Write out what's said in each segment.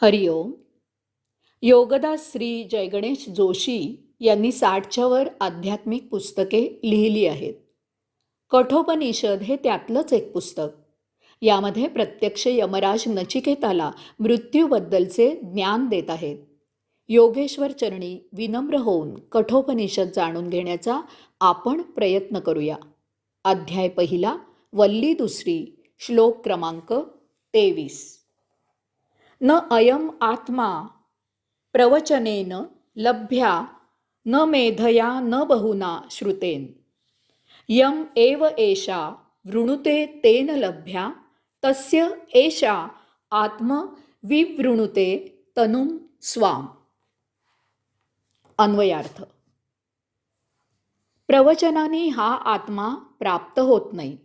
हरिओम. योगदास श्री जयगणेश जोशी यांनी 60च्या वर आध्यात्मिक पुस्तके लिहिली आहेत. कठोपनिषद हे त्यातलंच एक पुस्तक. यामध्ये प्रत्यक्ष यमराज नचिकेताला मृत्यूबद्दलचे ज्ञान देत आहेत. योगेश्वर चरणी विनम्र होऊन कठोपनिषद जाणून घेण्याचा आपण प्रयत्न करूया. अध्याय पहिला, वल्ली दुसरी, श्लोक क्रमांक 23. न अयम आत्मा प्रवचनेन लभ्या न मेधया न बहुना श्रुतेन यम एव एषा वृणुते तेन लभ्या तस्य एषा आत्म विवृणुते तनुं स्वाम. अन्वयार्थ. प्रवचनाने हा आत्मा प्राप्त होत नाही.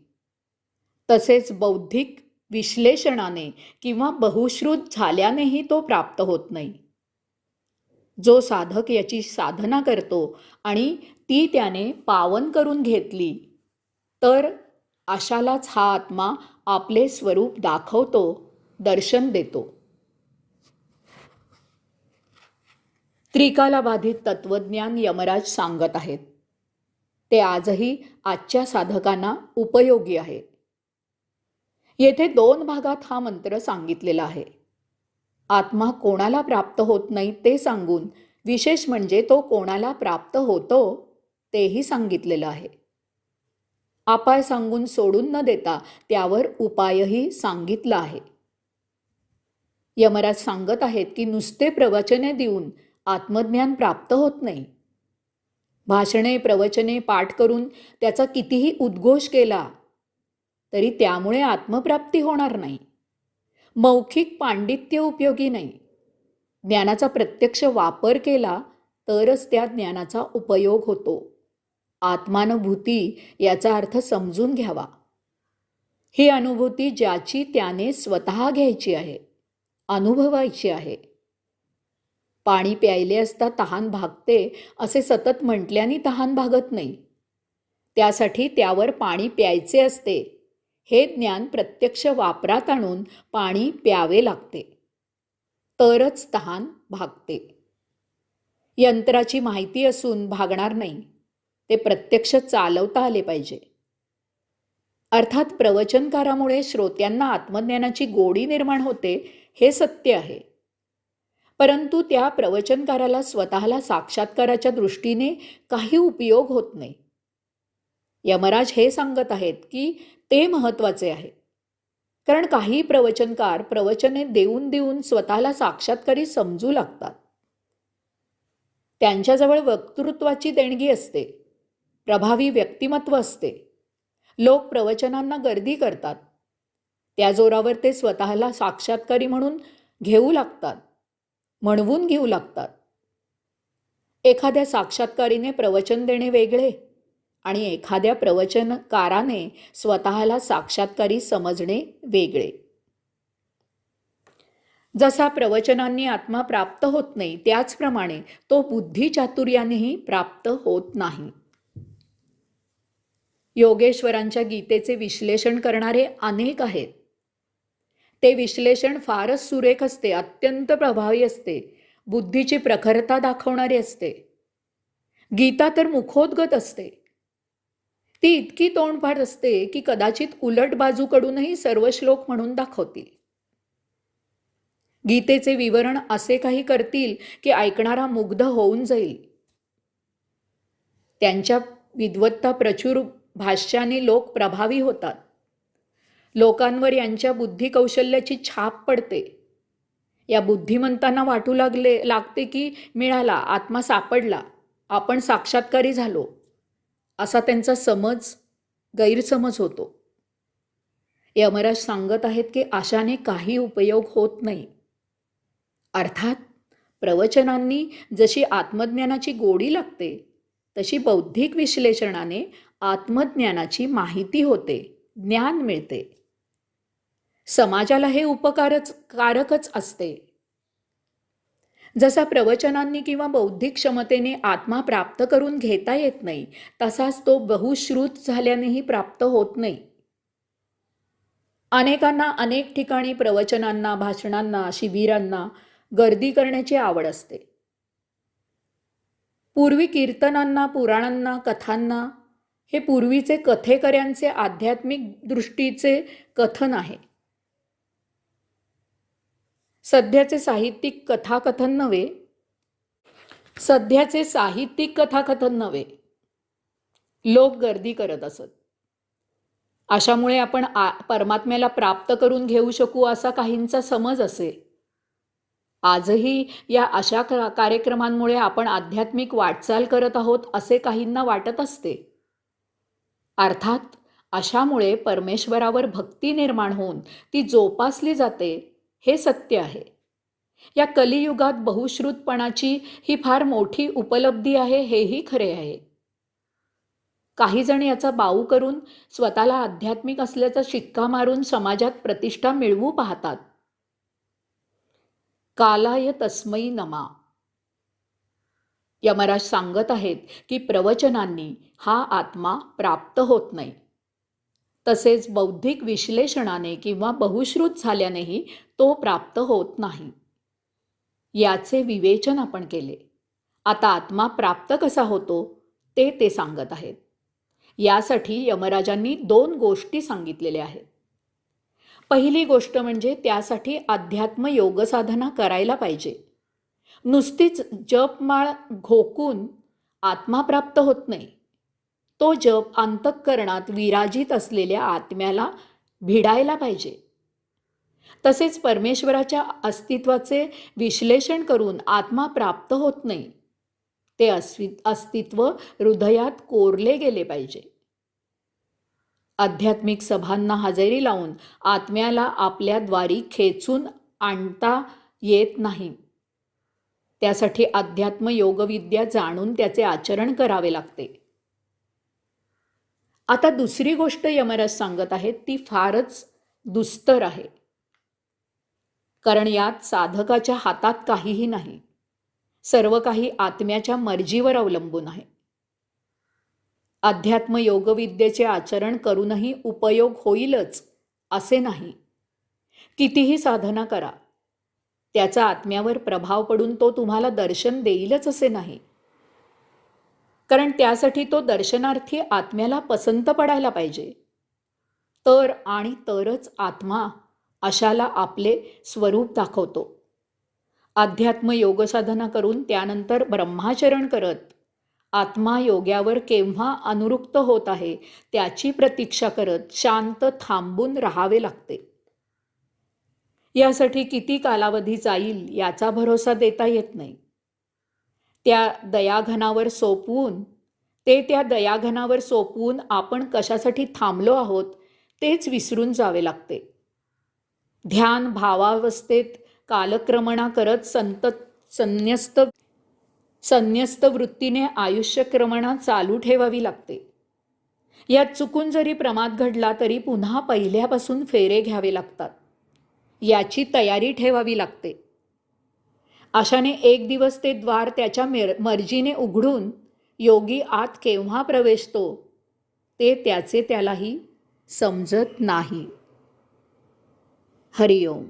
तसेच बौद्धिक विश्लेषणाने किंवा बहुश्रुत झाल्यानेही तो प्राप्त होत नाही. जो साधक याची साधना करतो आणि ती त्याने पावन करून घेतली तर अशालाच हा आत्मा आपले स्वरूप दाखवतो, दर्शन देतो. त्रिकालाबाधित तत्वज्ञान यमराज सांगत आहेत. ते आजही आजच्या साधकांना उपयोगी आहे. येथे 2 भागात हा मंत्र सांगितलेला आहे. आत्मा कोणाला प्राप्त होत नाही ते सांगून विशेष म्हणजे तो कोणाला प्राप्त होतो तेही सांगितलेलं आहे. अपाय सांगून सोडून न देता त्यावर उपायही सांगितला आहे. यमराज सांगत आहेत की नुसते प्रवचने देऊन आत्मज्ञान प्राप्त होत नाही. भाषणे प्रवचने पाठ करून त्याचा कितीही उद्घोष केला तरी त्यामुळे आत्मप्राप्ती होणार नाही. मौखिक पांडित्य उपयोगी नाही. ज्ञानाचा प्रत्यक्ष वापर केला तरच त्या ज्ञानाचा उपयोग होतो. आत्मानुभूती याचा अर्थ समजून घ्यावा. ही अनुभूती ज्याची त्याने स्वतः घ्यायची आहे, अनुभवायची आहे. पाणी प्यायले असता तहान भागते असे सतत म्हटल्याने तहान भागत नाही. त्यासाठी त्यावर पाणी प्यायचे असते. हे ज्ञान प्रत्यक्ष वापरात आणून पाणी प्यावे लागते, तरच तहान भागते. यंत्राची माहिती असून भागणार नाही. ते प्रत्यक्ष चालवता आले पाहिजे. अर्थात प्रवचनकारामुळे श्रोत्यांना आत्मज्ञानाची गोडी निर्माण होते हे सत्य आहे. परंतु त्या प्रवचनकाराला स्वतःला साक्षात्काराच्या दृष्टीने काही उपयोग होत नाही. यमराज हे सांगत आहेत की ते महत्त्वाचे आहे. कारण काही प्रवचनकार प्रवचने देऊन देऊन स्वतःला साक्षात्कारी समजू लागतात. त्यांच्याजवळ वक्तृत्वाची देणगी असते, प्रभावी व्यक्तिमत्व असते. लोक प्रवचनांना गर्दी करतात. त्या जोरावर ते स्वतःला साक्षात्कारी म्हणून घेऊ लागतात, म्हणवून घेऊ लागतात. एखाद्या साक्षात्कारीने प्रवचन देणे वेगळे आणि एखाद्या प्रवचनकाराने स्वतःला साक्षात्कारी समजणे वेगळे. जसा प्रवचनांनी आत्मा प्राप्त होत नाही त्याचप्रमाणे तो बुद्धिचातुर्यानेही प्राप्त होत नाही. योगेश्वरांच्या गीतेचे विश्लेषण करणारे अनेक आहेत. ते विश्लेषण फारच सुरेख असते, अत्यंत प्रभावी असते, बुद्धीची प्रखरता दाखवणारी असते. गीता तर मुखोद्गत असते. ती इतकी तोंडपाठ असते की कदाचित उलट बाजूकडूनही सर्व श्लोक म्हणून दाखवतील. गीतेचे विवरण असे काही करतील की ऐकणारा मुग्ध होऊन जाईल. त्यांच्या विद्वत्ता प्रचूर भाष्याने लोक प्रभावी होतात. लोकांवर यांच्या बुद्धी कौशल्याची छाप पडते. या बुद्धिमंतांना वाटू लागते की मिळाला, आत्मा सापडला, आपण साक्षात्कारी झालो, असा त्यांचा गैरसमज होतो. यमराज सांगत आहेत की अशाने काही उपयोग होत नाही. अर्थात प्रवचनांनी जशी आत्मज्ञानाची गोडी लागते तशी बौद्धिक विश्लेषणाने आत्मज्ञानाची माहिती होते, ज्ञान मिळते. समाजाला हे उपकारकच असते. जसा प्रवचनांनी किंवा बौद्धिक क्षमतेने आत्मा प्राप्त करून घेता येत नाही, तसाच तो बहुश्रुत झाल्यानेही प्राप्त होत नाही. अनेकांना अनेक ठिकाणी प्रवचनांना, भाषणांना, शिबिरांना गर्दी करण्याची आवड असते. पूर्वी कीर्तनांना, पुराणांना, कथांना हे पूर्वीचे कथेकऱ्यांचे आध्यात्मिक दृष्टीचे कथन आहे. सध्याचे साहित्यिक कथाकथन नव्हे, लोक गर्दी करत असत. अशामुळे आपण परमात्म्याला प्राप्त करून घेऊ शकू असा काहींचा समज असे. आजही या अशा कार्यक्रमांमुळे आपण आध्यात्मिक वाटचाल करत आहोत असे काहींना वाटत असते. अर्थात अशामुळे परमेश्वरावर भक्ती निर्माण होऊन ती जोपासली जाते हे सत्य आहे. या कलियुगात बहुश्रुतपणाची ही फार मोठी उपलब्धी आहे हेही खरे आहे. काही जण याचा बाऊ करून स्वतःला आध्यात्मिक असल्याचा शिक्का मारून समाजात प्रतिष्ठा मिळवू पाहतात. कालाय तस्मै नमा. यमराज सांगत आहेत की प्रवचनांनी हा आत्मा प्राप्त होत नाही. तसेच बौद्धिक विश्लेषणाने किंवा बहुश्रुत झाल्यानेही तो प्राप्त होत नाही. याचे विवेचन आपण केले. आता आत्मा प्राप्त कसा होतो ते सांगत आहेत. यासाठी यमराजांनी 2 गोष्टी सांगितलेल्या आहेत. पहिली गोष्ट म्हणजे त्यासाठी अध्यात्म योग साधना करायला पाहिजे. नुसतीच जपमाळ घोकून आत्मा प्राप्त होत नाही. तो जप अंतःकरणात विराजित असलेल्या आत्म्याला भिडायला पाहिजे. तसेच परमेश्वराच्या अस्तित्वाचे विश्लेषण करून आत्मा प्राप्त होत नाही. ते अस्तित्व हृदयात कोरले गेले पाहिजे. आध्यात्मिक सभांना हजेरी लावून आत्म्याला आपल्या द्वारी खेचून आणता येत नाही. त्यासाठी अध्यात्म योगविद्या जाणून त्याचे आचरण करावे लागते. आता दुसरी गोष्ट यमराज सांगत आहेत ती फारच दुस्तर आहे. कारण यात साधकाच्या हातात काहीही नाही. सर्व काही आत्म्याच्या मर्जीवर अवलंबून आहे. अध्यात्म योगविद्येचे आचरण करूनही उपयोग होईलच असे नाही. कितीही साधना करा, त्याचा आत्म्यावर प्रभाव पडून तो तुम्हाला दर्शन देईलच असे नाही. कारण त्यासाठी तो दर्शनार्थी आत्म्याला पसंत पडायला पाहिजे. तर आणि तरच आत्मा अशाला आपले स्वरूप दाखवतो. अध्यात्म योगसाधना करून त्यानंतर ब्रह्माचरण करत आत्मा योग्यावर केव्हा अनुरुक्त होत आहे त्याची प्रतीक्षा करत शांत थांबून राहावे लागते. यासाठी किती कालावधी जाईल याचा भरोसा देता येत नाही. त्या दयाघनावर सोपवून आपण कशासाठी थांबलो आहोत तेच विसरून जावे लागते. ध्यान भावावस्थेत कालक्रमणा करत संन्यस्त वृत्तीने आयुष्यक्रमणा चालू ठेवावी लागते. यात चुकून जरी प्रमाद घडला तरी पुन्हा पहिल्यापासून फेरे घ्यावे लागतात. याची तयारी ठेवावी लागते. अशाने एक दिवस ते द्वार त्याच्या मर्जीने उघडून योगी आत केव्हा प्रवेशतो ते त्यालाही समजत नाही. हरिओम.